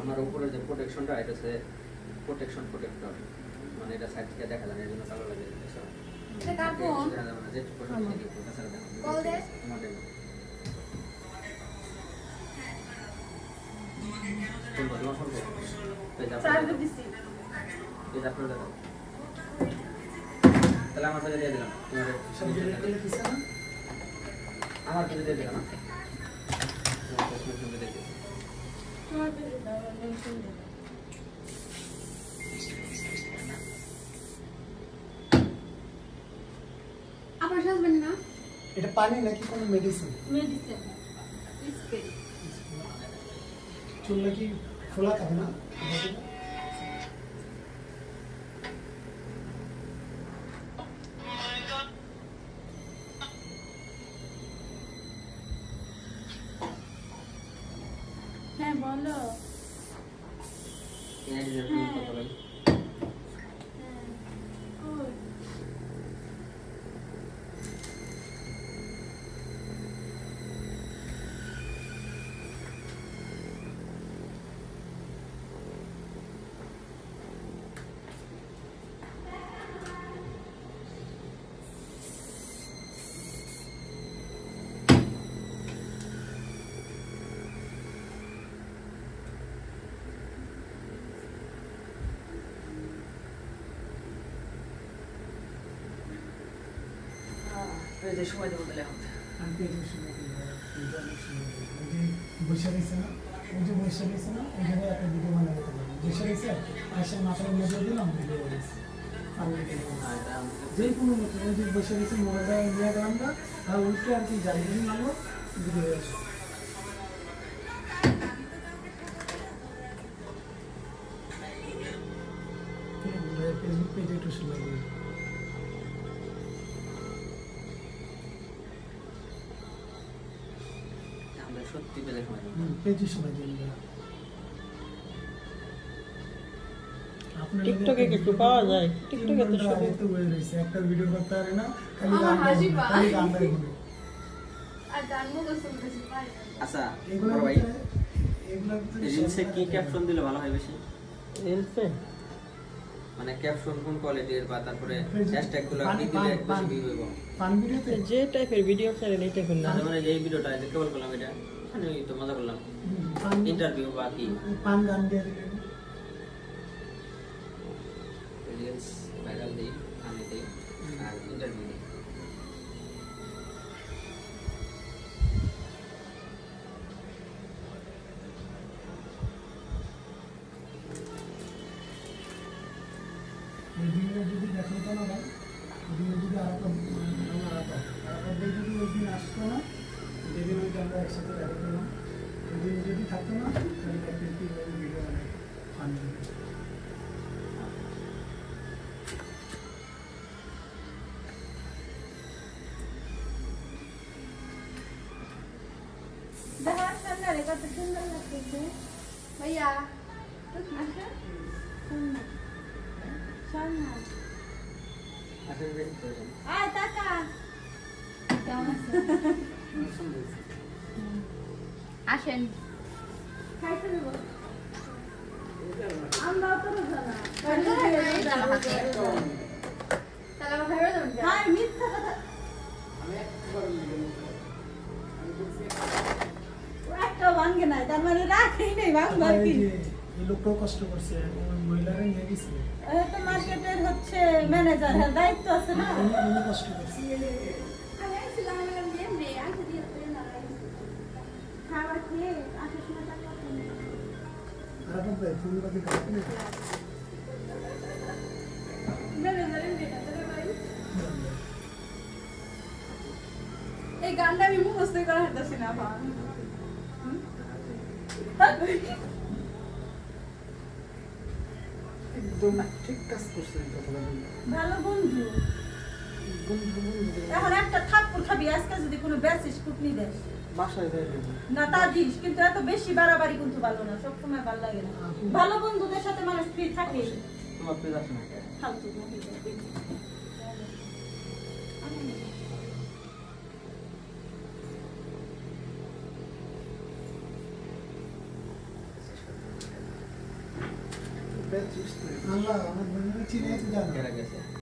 আমার উপরে যে প্রোটেকশনটা এটা হচ্ছে প্রোটেকশন প্রোটেক্টর, মানে এটা সাইড থেকে দেখা যায় না, এর জন্য কালো লাগে। এটা কার্বন যে প্রোটেকশন দিয়ে প্রসেসর দেখো কল দে আমাদের কোন বড় ফটো চার্জ দিছি এটা আপলোড করো। তাহলে আমার কাছে দিয়ে দিলাম তোমাদের সব দিয়ে দিছ না, আমার কাছে দিয়ে দিলাম না তোমার প্রশ্নের সঙ্গে দিয়ে দিলাম। তোমার পেজে দাও মেনশন দাও। আপনার হাজবেন্ড না এটা পানি নাকি কোনো মেডিসিন? মেডিসিন স্প্রে চুল নাকি ফোলা থাকে না? হ্যাঁ বলো এই যে তুমি কত ভাই যে সময় দেবো তাহলে এখন আমি পেটের সময় বসে রয়েছে না, ওই যে বসে রয়েছে না, ওই জায়গায় একটা ভিডিও বানাতে পারলাম। বসে রয়েছে আসে মাথার মধ্যে দিলাম ভিডিও বানিয়েছি। যে কোনো মতো ওই যে বসে রয়েছে মোবাইলটা নিয়ে গেলাম না, আর উঠে আর কি জানি নামলো ভিডিও হয়ে আসে। ফেসবুক পেজে একটু সুন্দর সত্যি পেলে সময় পেজে সময় দিয়ে টিকটকে কিছু পাওয়া যায়, টিকটকে তো সব তো হয়ে রয়েছে, একটা ভিডিও করতে পারে না, খালি আমার হাসি পায়। খালি গান গাইবে। আর গান মুখস্থ করতে পারি না। আচ্ছা এগুলো বড় ভাই এগুলো রিলসে কি ক্যাপশন দিলে ভালো হয় বেশি? রিলসে মানে ক্যাপশন কোন কোয়ালিটির বা তারপরে হ্যাশট্যাগ গুলো কি দিলে বেশি ভিউ হবে? ফান ভিডিওতে যে টাইপের ভিডিও ছাড়েন এই টাইপের না। মানে এই ভিডিওটা যে কেবল করলাম এটা মানে ওই তো মজা করলাম ইন্টারভিউ বা কি পান গান দিয়ে দিলেন। রিলস ভাইরাল দিই আমি দিই আর ইন্টারভিউ দিই। এই দিনে যদি দেখো তো না ভাই, ওই দিনে যদি আরেকটা যদি ওই দিন আসতো না, যেদিন ওই আমরা একসাথে দেখা করলাম, ওই দিন যদি থাকতো না তাহলে একদিন কি ভিডিও বানাই ফান ভিডিও। দেখা সামনে রে কত সুন্দর লাগছে ভাইয়া আচ্ছা সামনে আসলে দেখি প্রয়োজন আয় টাকা কেমন আছেন আসেন খাইতে দেব আমরা তো জানা তাহলে আমরা খাইবে যাবেন ভাই মিথ্যা কথা আমি একবার একটা ভাঙে নাই তার মানে রাখেই নেই ভাঙবার কি এই লোকটাও কষ্ট করছে, ওই মহিলারা নিয়ে গেছে, তো মার্কেটের হচ্ছে ম্যানেজার হ্যাঁ দায়িত্ব আছে না উনি কষ্ট করছে। আমি আইছিলাম আমি এমনি আইতে দিয়ে খাবার খেয়ে আসার সময় টাকা আর আপনার ভাই ফোন বাকি কাটতে নেই। ম্যানেজার এমনি ভাই এই গানটা আমি মুখস্থ করা হইতাছি না ভাই একদম ঠিক কাজ করছেন কথাটা বলুন। ভালো বন্ধু এখন একটা থাপ্পড় খাবি আজকে যদি কোনো বেসিস কুটনি দেশ বাসায় যাই না তা দিস কিন্তু এত বেশি বাড়াবাড়ি কিন্তু ভালো না সবসময় ভালো লাগে না ভালো বন্ধুদের সাথে মানুষ ফ্রি থাকে তোমার পেজ আছে না ফালতু মহিলা আল্লাহ অনেক বন্ধুরা চিনে তো জানো এরা গেছে